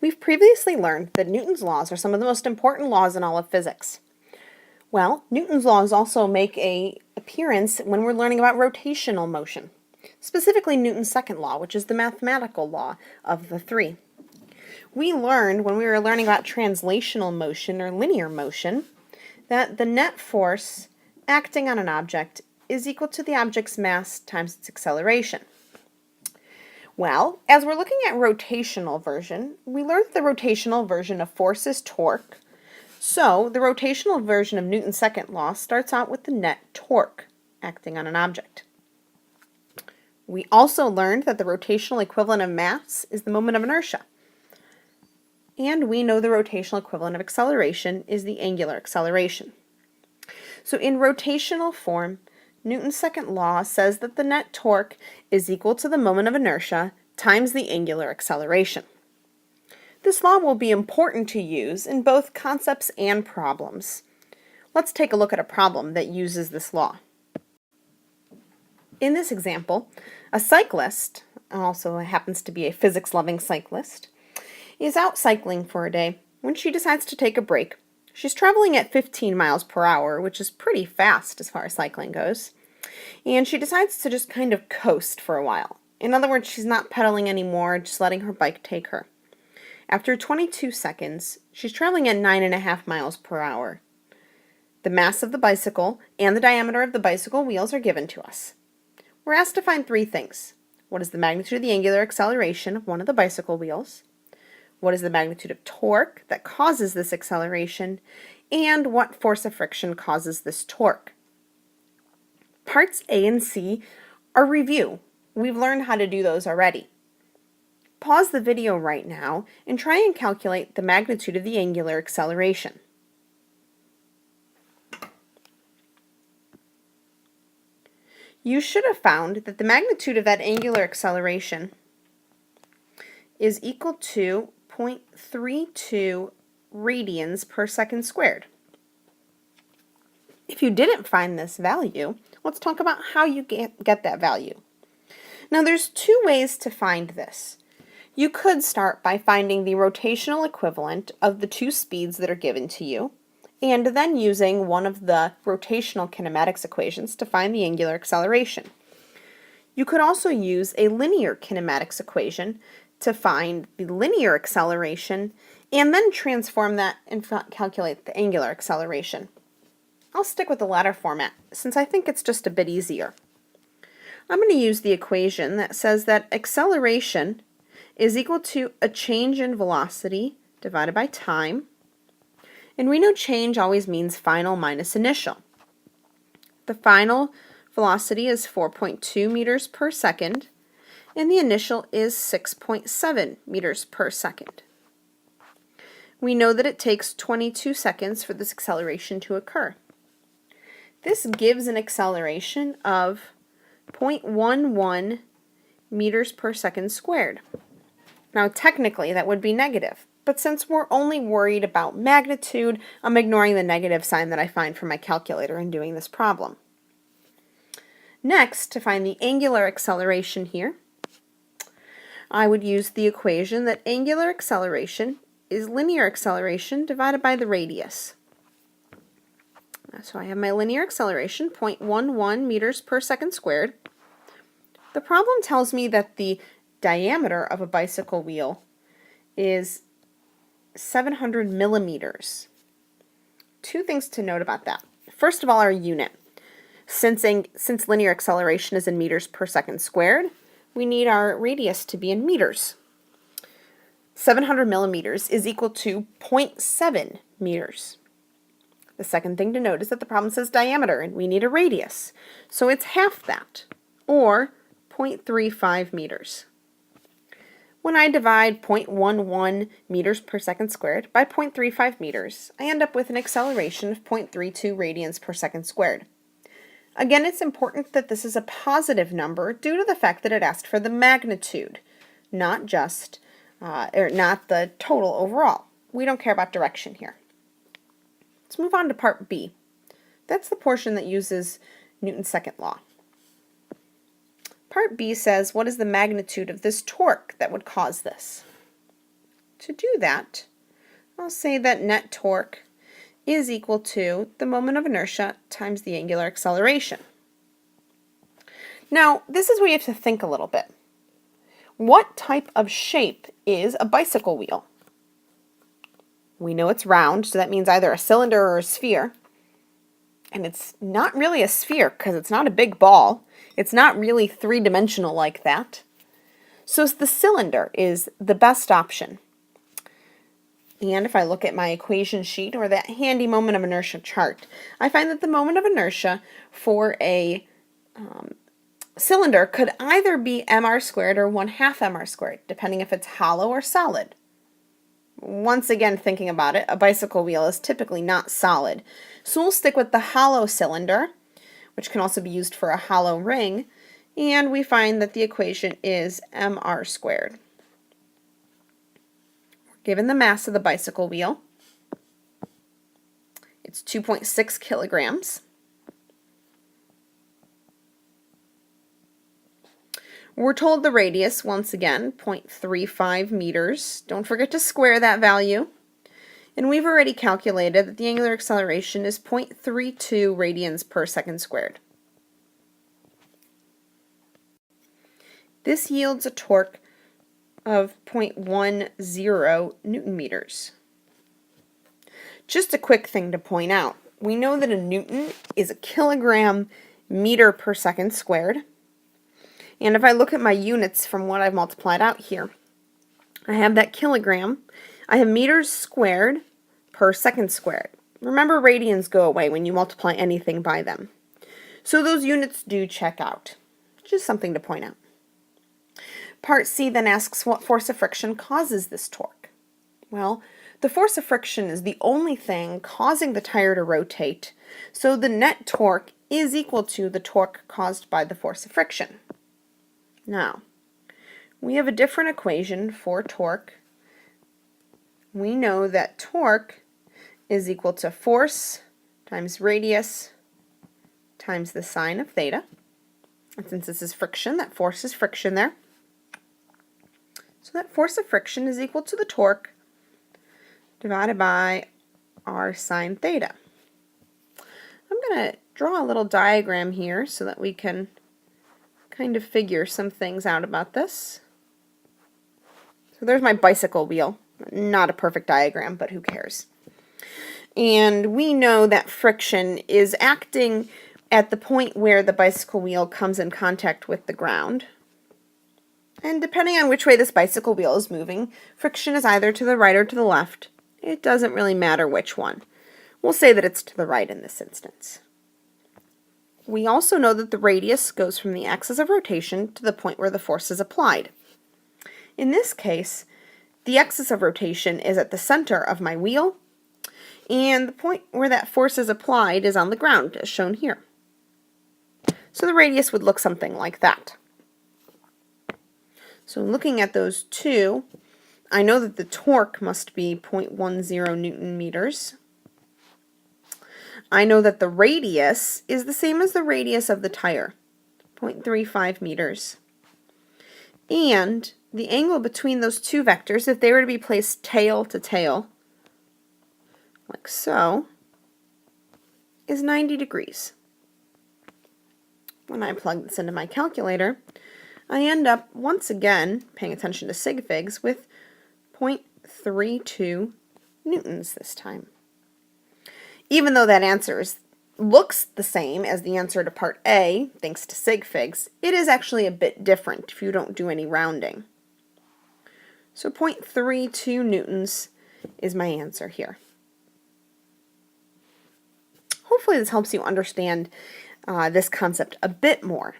We've previously learned that Newton's laws are some of the most important laws in all of physics. Well, Newton's laws also make an appearance when we're learning about rotational motion, specifically Newton's second law, which is the mathematical law of the three. We learned when we were learning about translational motion or linear motion that the net force acting on an object is equal to the object's mass times its acceleration. Well, as we're looking at rotational version, we learned the rotational version of force is torque. So, the rotational version of Newton's second law starts out with the net torque acting on an object. We also learned that the rotational equivalent of mass is the moment of inertia. And we know the rotational equivalent of acceleration is the angular acceleration. So, in rotational form, Newton's second law says that the net torque is equal to the moment of inertia times the angular acceleration. This law will be important to use in both concepts and problems. Let's take a look at a problem that uses this law. In this example, a cyclist, also happens to be a physics-loving cyclist, is out cycling for a day when she decides to take a break. She's traveling at 15 miles per hour, which is pretty fast as far as cycling goes. And she decides to just kind of coast for a while. In other words, she's not pedaling anymore, just letting her bike take her. After 22 seconds, she's traveling at 9.5 miles per hour. The mass of the bicycle and the diameter of the bicycle wheels are given to us. We're asked to find three things. What is the magnitude of the angular acceleration of one of the bicycle wheels? What is the magnitude of torque that causes this acceleration? And what force of friction causes this torque? Parts A and C are review. We've learned how to do those already. Pause the video right now and try and calculate the magnitude of the angular acceleration. You should have found that the magnitude of that angular acceleration is equal to 0.32 radians per second squared. If you didn't find this value, let's talk about how you get that value. Now there's two ways to find this. You could start by finding the rotational equivalent of the two speeds that are given to you, and then using one of the rotational kinematics equations to find the angular acceleration. You could also use a linear kinematics equation to find the linear acceleration and then transform that and calculate the angular acceleration. I'll stick with the latter format since I think it's just a bit easier. I'm going to use the equation that says that acceleration is equal to a change in velocity divided by time. And we know change always means final minus initial. The final velocity is 4.2 meters per second, and the initial is 6.7 meters per second. We know that it takes 22 seconds for this acceleration to occur. This gives an acceleration of 0.11 meters per second squared. Now technically that would be negative, but since we're only worried about magnitude, I'm ignoring the negative sign that I find from my calculator in doing this problem. Next, to find the angular acceleration here, I would use the equation that angular acceleration is linear acceleration divided by the radius. So I have my linear acceleration, 0.11 meters per second squared. The problem tells me that the diameter of a bicycle wheel is 700 millimeters. Two things to note about that. First of all, our unit. Since linear acceleration is in meters per second squared, we need our radius to be in meters. 700 millimeters is equal to 0.7 meters. The second thing to note is that the problem says diameter, and we need a radius. So it's half that, or 0.35 meters. When I divide 0.11 meters per second squared by 0.35 meters, I end up with an acceleration of 0.32 radians per second squared. Again, it's important that this is a positive number due to the fact that it asked for the magnitude, not the total overall. We don't care about direction here. Let's move on to part B. That's the portion that uses Newton's second law. Part B says, what is the magnitude of this torque that would cause this? to do that, I'll say that net torque is equal to the moment of inertia times the angular acceleration. Now, this is where you have to think a little bit. What type of shape is a bicycle wheel? We know it's round, so that means either a cylinder or a sphere. And it's not really a sphere because it's not a big ball. It's not really three-dimensional like that. So the cylinder is the best option. And if I look at my equation sheet or that handy moment of inertia chart, I find that the moment of inertia for a cylinder could either be mr squared or 1/2 mr squared, depending if it's hollow or solid. Once again, thinking about it, a bicycle wheel is typically not solid. So we'll stick with the hollow cylinder, which can also be used for a hollow ring, and we find that the equation is mr squared. Given the mass of the bicycle wheel, it's 2.6 kilograms. We're told the radius, once again, 0.35 meters. Don't forget to square that value. And we've already calculated that the angular acceleration is 0.32 radians per second squared. This yields a torque of 0.10 Newton meters. Just a quick thing to point out. We know that a Newton is a kilogram meter per second squared. And if I look at my units from what I've multiplied out here, I have that kilogram. I have meters squared per second squared. Remember, radians go away when you multiply anything by them. So those units do check out. Just something to point out. Part C then asks what force of friction causes this torque. Well, the force of friction is the only thing causing the tire to rotate, so the net torque is equal to the torque caused by the force of friction. Now, we have a different equation for torque. We know that torque is equal to force times radius times the sine of theta. And since this is friction, that force is friction there. So that force of friction is equal to the torque divided by r sine theta. I'm going to draw a little diagram here so that we can kind of figure some things out about this. So there's my bicycle wheel. Not a perfect diagram, but who cares? And we know that friction is acting at the point where the bicycle wheel comes in contact with the ground. And depending on which way this bicycle wheel is moving, friction is either to the right or to the left. It doesn't really matter which one. We'll say that it's to the right in this instance. We also know that the radius goes from the axis of rotation to the point where the force is applied. In this case, the axis of rotation is at the center of my wheel, and the point where that force is applied is on the ground, as shown here. So the radius would look something like that. So looking at those two, I know that the torque must be 0.10 Newton meters. I know that the radius is the same as the radius of the tire, 0.35 meters. And the angle between those two vectors, if they were to be placed tail to tail, like so, is 90 degrees. When I plug this into my calculator, I end up, once again, paying attention to sig figs, with 0.32 newtons this time. Even though that answer looks the same as the answer to part A, thanks to sig figs, it is actually a bit different if you don't do any rounding. So 0.32 newtons is my answer here. Hopefully this helps you understand this concept a bit more.